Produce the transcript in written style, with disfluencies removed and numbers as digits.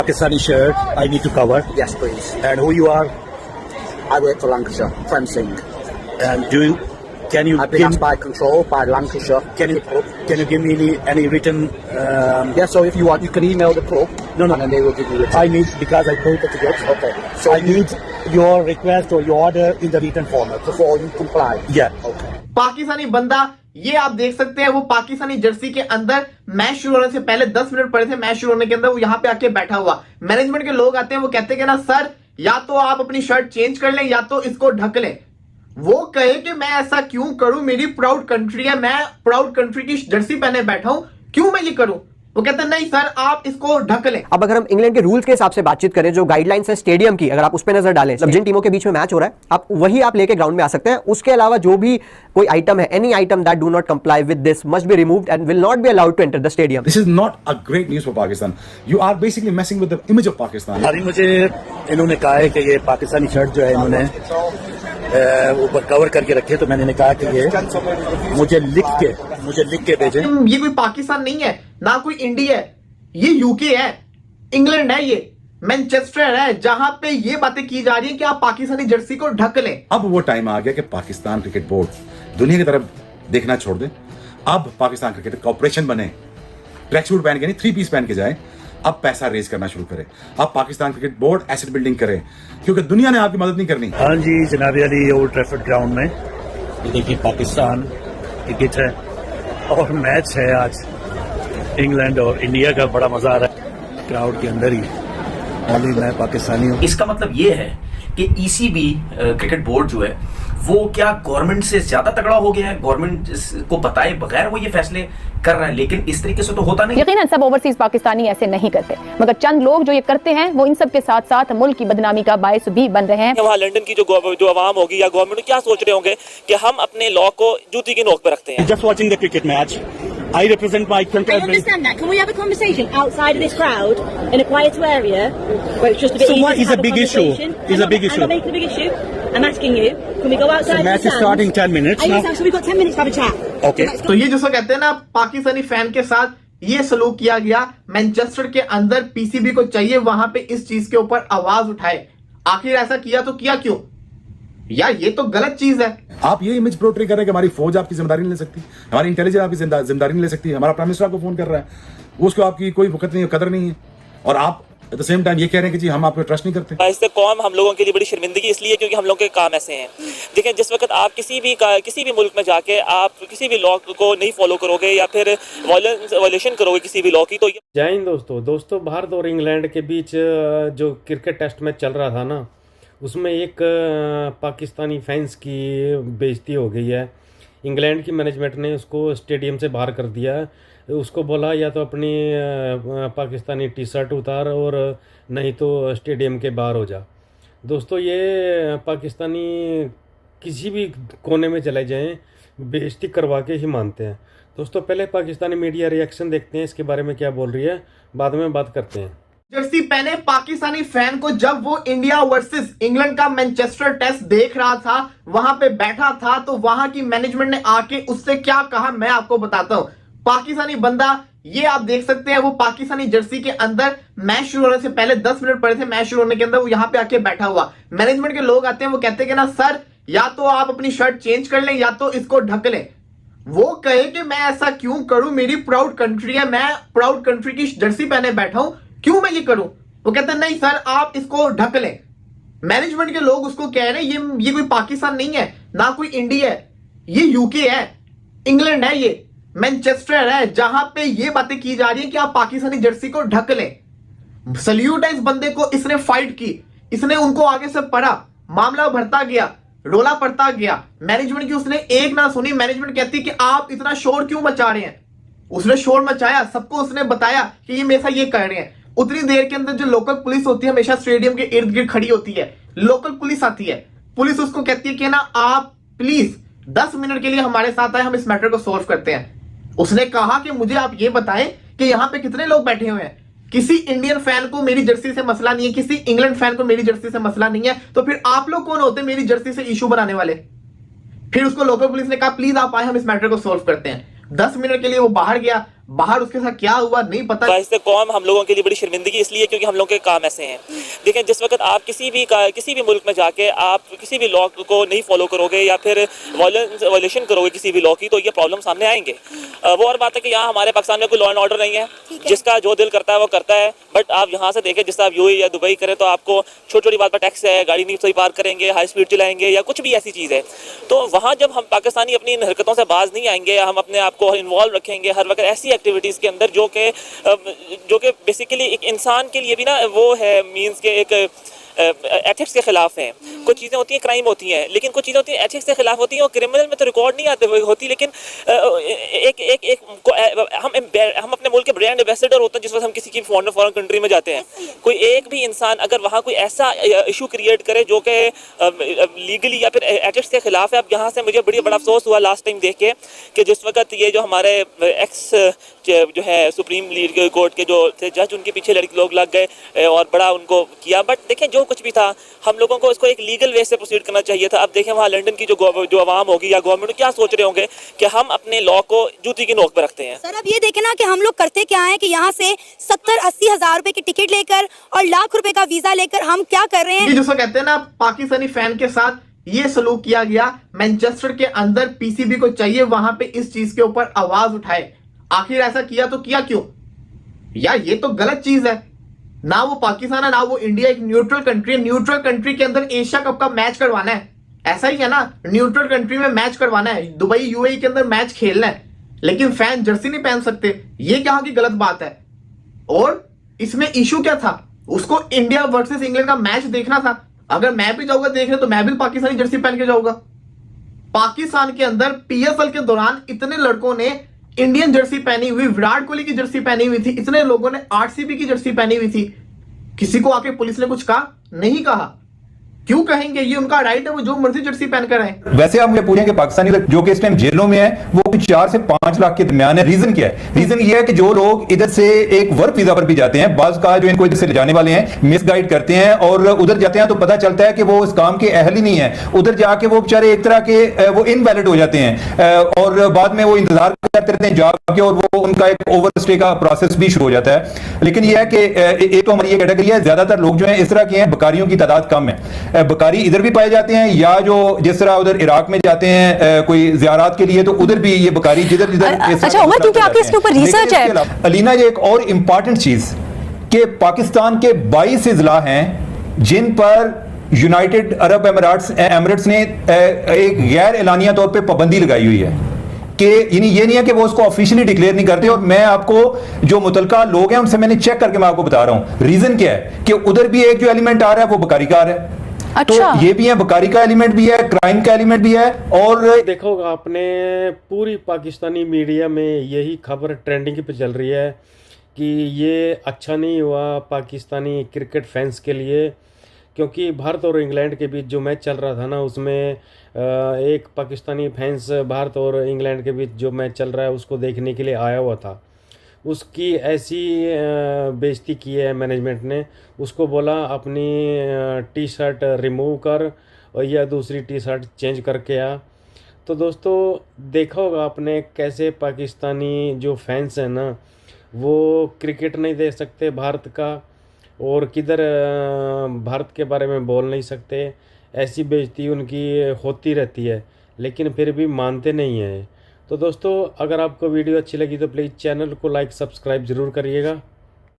Pakistani shirt I need to cover. Yes, please. And who you are? I work for Lancashire, Prem Singh. And can you I've been asked by Control, by Lancashire. Can you give me any written? Yeah, so if you want, you can email the club. No. And then they will give you written. I need, because I paid the tickets. Okay. So I need your request or your order in the written format before you comply. Yeah. Okay. Pakistani बंदा, ये आप देख सकते हैं, वो Pakistani Jersey के अंदर match शुरू होने से पहले 10 मिनट पड़े थे, मैच शुरू होने के अंदर वो यहाँ पे आके बैठा हुआ। मैनेजमेंट के लोग आते हैं, वो कहते हैं कि ना सर, या तो आप अपनी शर्ट चेंज कर लें या तो इसको ढक लें। वो कहे कि मैं ऐसा क्यों करूं, मेरी प्राउड कंट्री है, मैं प्राउड कंट्री की जर्सी पहने बैठा हूं, क्यों मैं ये करूं? वो कहते हैं नहीं सर, आप इसको ढक लें। अब अगर हम इंग्लैंड के रूल्स के हिसाब से बातचीत करें, जो गाइडलाइंस है स्टेडियम की, अगर आप उस पर नजर डालें, जिन टीमों के बीच में मैच हो रहा है, आप वही आप लेके ग्राउंड में आ सकते हैं। उसके अलावा जो भी कोई आइटम है, any item that do not comply with this must be removed and will not be allowed to enter the stadium. This is not a great news for Pakistan. You are basically messing with the image of Pakistan. अभी मुझे इन्होंने कहा है कि ये Pakistani shirt जो है इन्होंने ऊपर कवर करके रखे, तो मैंने कहा कि ये मुझे लिख के भेजें। ये कोई पाकिस्तान नहीं है, ना कोई इंडिया है, ये यूके है, इंग्लैंड है, ये मैनचेस्टर है, जहां पे ये बातें की जा रही है कि आप पाकिस्तानी जर्सी को ढक लें। अब वो टाइम आ गया कि पाकिस्तान क्रिकेट बोर्ड दुनिया की तरफ देखना छोड़ दे। अब पाकिस्तान क्रिकेट कॉर्पोरेशन बने, ट्रैक सूट पहन के नहीं, 3 पीस पहन के जाए। अब पैसा रेज करना शुरू करे। अब Pakistan cricket board asset building करे, क्योंकि दुनिया ने आपकी मदद नहीं करनी। हाँ जी, जनाब अली, ओल्ड ट्रैफर्ड ग्राउंड में ये देखिए पाकिस्तान क्रिकेट है और मैच है आज इंग्लैंड और इंडिया का। बड़ा मजा आ रहा है क्राउड के अंदर ही। ओनली मैं पाकिस्तानी हूँ। इसका मतलब ये है कि ईसीबी क्रिकेट बोर्ड जो है वो क्या गवर्नमेंट से ज्यादा तगड़ा हो गया है, गवर्नमेंट को बताए बगैर वो ये फैसले कर रहा है, लेकिन इस तरीके से तो होता नहीं। यकीनन सब ओवरसीज पाकिस्तानी ऐसे नहीं करते, मगर चंद लोग जो ये करते हैं वो इन सब के साथ साथ मुल्क की बदनामी का बायस भी बन रहे हैं। वहाँ लंदन की जो आवाम होगी या गवर्नमेंट क्या सोच रहे होंगे कि हम अपने लॉ को जूती की नोक पे रखते हैं। Just watching the cricket match. I represent my country. I understand that. Can we have a conversation outside of this crowd in a quieter area where it's just a bit easier? So what is a big issue? Is a big issue? I'm not making a big issue. I'm asking you. Can we go outside? The match is starting 10 minutes now. So we've got 10 minutes to have a chat. Okay. तो ये जो कहते हैं ना, Pakistani fan के साथ ये सलूक किया गया। मैनचेस्टर के अंदर पीसीबी को चाहिए वहां पे इस चीज के ऊपर आवाज उठाए। आखिर ऐसा किया तो किया क्यों यार? ये तो गलत चीज है। आप ये इमेज पोर्ट्रे कर रहे हैं कि हमारी फौज आपकी जिम्मेदारी नहीं ले सकती, हमारी इंटेलिजेंस आपकी जिम्मेदारी नहीं ले सकती। हमारा प्राइम मिनिस्टर आपको फोन कर रहा है, उसको आपकी कोई वक्त नहीं है, कदर नहीं है, और आप एट द सेम टाइम ये कह रहे हैं कि जी हम आपको ट्रस्ट नहीं करते। इससे कौम हम लोगों के लिए बड़ी शर्मिंदगी इसलिए क्योंकि हम लोगों के काम ऐसे हैं। देखें, जिस वक्त आप किसी भी मुल्क में जाके आप किसी भी लॉ को नहीं फॉलो करोगे या फिर वायलेशन करोगे किसी भी लॉ की, तो जय हिंद दोस्तों, भारत और इंग्लैंड के बीच जो क्रिकेट टेस्ट मैच चल रहा था ना, उसमें एक पाकिस्तानी फैंस की बेइज्जती हो गई है। इंग्लैंड की मैनेजमेंट ने उसको स्टेडियम से बाहर कर दिया। उसको बोला या तो अपनी पाकिस्तानी टी शर्ट उतार और नहीं तो स्टेडियम के बाहर हो जा। दोस्तों, ये पाकिस्तानी किसी भी कोने में चले जाएं, बेइज्जती करवा के ही मानते हैं। दोस्तों, पहले पाकिस्तानी मीडिया रिएक्शन देखते हैं, इसके बारे में क्या बोल रही है, बाद में बात करते हैं। जर्सी पहने पाकिस्तानी फैन को जब वो इंडिया वर्सेस इंग्लैंड का मैनचेस्टर टेस्ट देख रहा था, वहां पे बैठा था, तो वहां की मैनेजमेंट ने आके उससे क्या कहा मैं आपको बताता हूं। पाकिस्तानी बंदा, ये आप देख सकते हैं, वो पाकिस्तानी जर्सी के अंदर मैच शुरू होने से पहले 10 मिनट पड़े थे, मैच शुरू होने के अंदर वो यहाँ पे आके बैठा हुआ। मैनेजमेंट के लोग आते हैं, वो कहते हैं कि ना सर, या तो आप अपनी शर्ट चेंज कर लें या तो इसको ढक लें। वो कहे कि मैं ऐसा क्यों करूं, मेरी प्राउड कंट्री है, मैं प्राउड कंट्री की जर्सी पहने बैठा हूं, क्यों मैं ये करूं? वो कहते हैं नहीं सर, आप इसको ढक लें। मैनेजमेंट के लोग उसको कह रहे हैं ये कोई पाकिस्तान नहीं है, ना कोई इंडिया है, ये यूके है, इंग्लैंड है, ये मैनचेस्टर है, जहां पे ये बातें की जा रही है कि आप पाकिस्तानी जर्सी को ढक लें। सल्यूट है इस बंदे को, इसने फाइट की, इसने उनको आगे से पढ़ा, मामला बढ़ता गया, रोला पड़ता गया। मैनेजमेंट की उसने एक ना सुनी। मैनेजमेंट कहती कि आप इतना शोर क्यों मचा रहे हैं? उसने शोर मचाया, सबको उसने बताया कि ये मेरे साथ ये कर रहे हैं। उतनी देर के अंदर जो लोकल पुलिस होती है हमेशा स्टेडियम के इर्द गिर्द खड़ी होती है, लोकल पुलिस आती है। पुलिस उसको कहती है कि ना आप प्लीज 10 मिनट के लिए हमारे साथ आए, हम इस मैटर को सॉल्व करते हैं। उसने कहा कि मुझे आप ये बताएं कि यहाँ पे कितने लोग बैठे हुए हैं। किसी इंडियन फैन को मेरी जर्सी से मसला नहीं है, किसी इंग्लैंड फैन को मेरी जर्सी से मसला नहीं है, तो फिर आप लोग कौन होते मेरी जर्सी से इशू बनाने वाले? फिर उसको लोकल पुलिस ने कहा प्लीज आप आए, हम इस मैटर को सॉल्व करते हैं। 10 मिनट के लिए वो बाहर गया, बाहर उसके साथ क्या हुआ नहीं पता। इससे कौम हम लोगों के लिए बड़ी शर्मिंदगी इसलिए क्योंकि हम लोगों के काम ऐसे हैं। देखें, जिस वक्त आप किसी भी मुल्क में जाके आप किसी भी लॉ को नहीं फॉलो करोगे या फिर वायलेशन करोगे किसी भी लॉ की, तो ये प्रॉब्लम सामने आएंगे। वो और बात है कि यहाँ हमारे पाकिस्तान में कोई लॉ एंड ऑर्डर नहीं है, जिसका जो दिल करता है वो करता है। बट आप यहाँ से देखें, जिस आप यूएई या दुबई करें तो आपको छोटी छोटी बात पर टैक्स है, गाड़ी नहीं सही पार करेंगे, हाई स्पीड चलाएंगे या कुछ भी ऐसी चीज़ है। तो वहाँ जब हम पाकिस्तानी अपनी इन हरकतों से बाज नहीं आएंगे, हम अपने आप को इन्वॉल्व रखेंगे हर वक्त ऐसी एक्टिविटीज़ के अंदर जो कि बेसिकली एक इंसान के लिए भी ना वो है मीन्स के एक एथिक्स के खिलाफ हैं। कुछ चीज़ें होती हैं क्राइम होती हैं, लेकिन कुछ चीज़ें होती हैं एथिक्स के खिलाफ होती हैं और क्रिमिनल में तो रिकॉर्ड नहीं आते होती। लेकिन हम अपने मुल्क के ब्रांड एम्बेसडर होते हैं जिस वक्त हम किसी की फॉरेन कंट्री में जाते हैं। कोई एक भी इंसान अगर वहाँ कोई ऐसा इशू क्रिएट करे जो कि लीगली या फिर एथिक्स के खिलाफ है। अब यहाँ से मुझे बड़ा अफसोस हुआ लास्ट टाइम देख के कि जिस वक्त ये जो हमारे एक्स जो है सुप्रीम लीग कोर्ट के जो थे जज, उनके पीछे लड़के लोग लग गए और बड़ा उनको किया। बट देखें, जो कुछ भी था हम लोगों को इसको एक लीगल वे से प्रोसीड करना चाहिए था। अब देखें वहाँ लंदन की जो आवाम होगी या गवर्नमेंट क्या सोच रहे होंगे कि हम अपने लॉ को जूती की नोक पर रखते हैं। सर, अब ये देखें ना कि हम लोग करते क्या है कि यहाँ से 70-80 हज़ार रुपए की टिकट लेकर और लाख रुपए का वीजा लेकर हम क्या कर रहे हैं। जिसको कहते हैं ना पाकिस्तानी फैन के साथ ये सलूक किया गया। मैनचेस्टर के अंदर पीसीबी को चाहिए वहां पे इस चीज के ऊपर आवाज उठाए। आखिर ऐसा किया तो किया क्यों यार? ये तो गलत चीज है। ना वो पाकिस्तान है ना वो इंडिया, एक न्यूट्रल कंट्री है। न्यूट्रल कंट्री के अंदर एशिया कप का मैच करवाना है, ऐसा ही है ना। न्यूट्रल कंट्री में मैच करवाना है, दुबई यूएई के अंदर मैच खेलना है, लेकिन फैन जर्सी नहीं पहन सकते। ये कहाँ की गलत बात है? और इसमें इशू क्या था? उसको इंडिया वर्सेस इंग्लैंड का मैच देखना था। अगर मैं भी जाऊंगा देखने तो मैं भी पाकिस्तानी जर्सी पहन के जाऊंगा। पाकिस्तान के अंदर पीएसएल के दौरान इतने लड़कों ने इंडियन जर्सी पहनी हुई, विराट कोहली की जर्सी पहनी हुई थी, इतने लोगों ने आरसीबी की जर्सी पहनी हुई थी। किसी को आके पुलिस ने कुछ कहा? नहीं कहा। क्यों कहेंगे? ये उनका राइट है, वो जो मर्जी जर्सी पहन कर आए। वैसे आप मुझे पूछें कि पाकिस्तानी जो कि इस टाइम जेलों में है वो 4 से 5 लाख के दरमियान है। रीजन क्या है? रीजन ये है कि जो लोग इधर से एक वर्क वीजा पर भी जाते हैं, बाज का जो इनको इधर से ले जाने वाले हैं मिसगाइड करते हैं और उधर जाते हैं तो पता चलता है कि वो इस काम के अहल ही नहीं है। उधर जाके वो बेचारे एक तरह के वो इनवैलिड हो जाते हैं और बाद में वो इंतजार करते रहते हैं जॉब के और वो उनका एक ओवरस्टे का प्रोसेस भी शुरू हो जाता है। लेकिन यह है कि एक तो हमारी ये कैटेगरी है, ज्यादातर लोग जो है इस तरह के हैं, बकारियों की तादाद कम है। बकारी इधर भी पाए जाते हैं या जो जिस तरह उधर इराक में जाते हैं कोई ज़ियारत के लिए तो उधर भी ये बकारी जिधर जिधर। अच्छा उमर, क्योंकि आपके इसके ऊपर रिसर्च है। अलीना, ये एक और इंपॉर्टेंट चीज कि पाकिस्तान के 22 इजला हैं जिन पर यूनाइटेड अरब एमिरेट्स ने एक गैर एलानिया तौर पर पाबंदी लगाई हुई है कि ये नहीं है कि वो उसको ऑफिशियली डिक्लेयर नहीं करते। और मैं आपको जो मुतलका लोग हैं उनसे मैंने चेक करके मैं आपको बता रहा हूं रीजन क्या है कि उधर भी एक जो एलिमेंट आ रहा है वो बकारी का आ रहा है। अच्छा। तो ये भी है, बकारी का एलिमेंट भी है, क्राइम का एलिमेंट भी है। और देखो आपने पूरी पाकिस्तानी मीडिया में यही खबर ट्रेंडिंग पे चल रही है कि ये अच्छा नहीं हुआ पाकिस्तानी क्रिकेट फैंस के लिए, क्योंकि भारत और इंग्लैंड के बीच जो मैच चल रहा था ना उसमें एक पाकिस्तानी फैंस भारत और इंग्लैंड के बीच जो मैच चल रहा है उसको देखने के लिए आया हुआ था। उसकी ऐसी बेइज्जती की है मैनेजमेंट ने, उसको बोला अपनी टी शर्ट रिमूव कर और या दूसरी टी शर्ट चेंज करके आ। तो दोस्तों देखा होगा आपने कैसे पाकिस्तानी जो फैंस हैं ना वो क्रिकेट नहीं देख सकते भारत का और किधर भारत के बारे में बोल नहीं सकते। ऐसी बेइज्जती उनकी होती रहती है लेकिन फिर भी मानते नहीं हैं। तो दोस्तों अगर आपको वीडियो अच्छी लगी तो प्लीज़ चैनल को लाइक सब्सक्राइब ज़रूर करिएगा।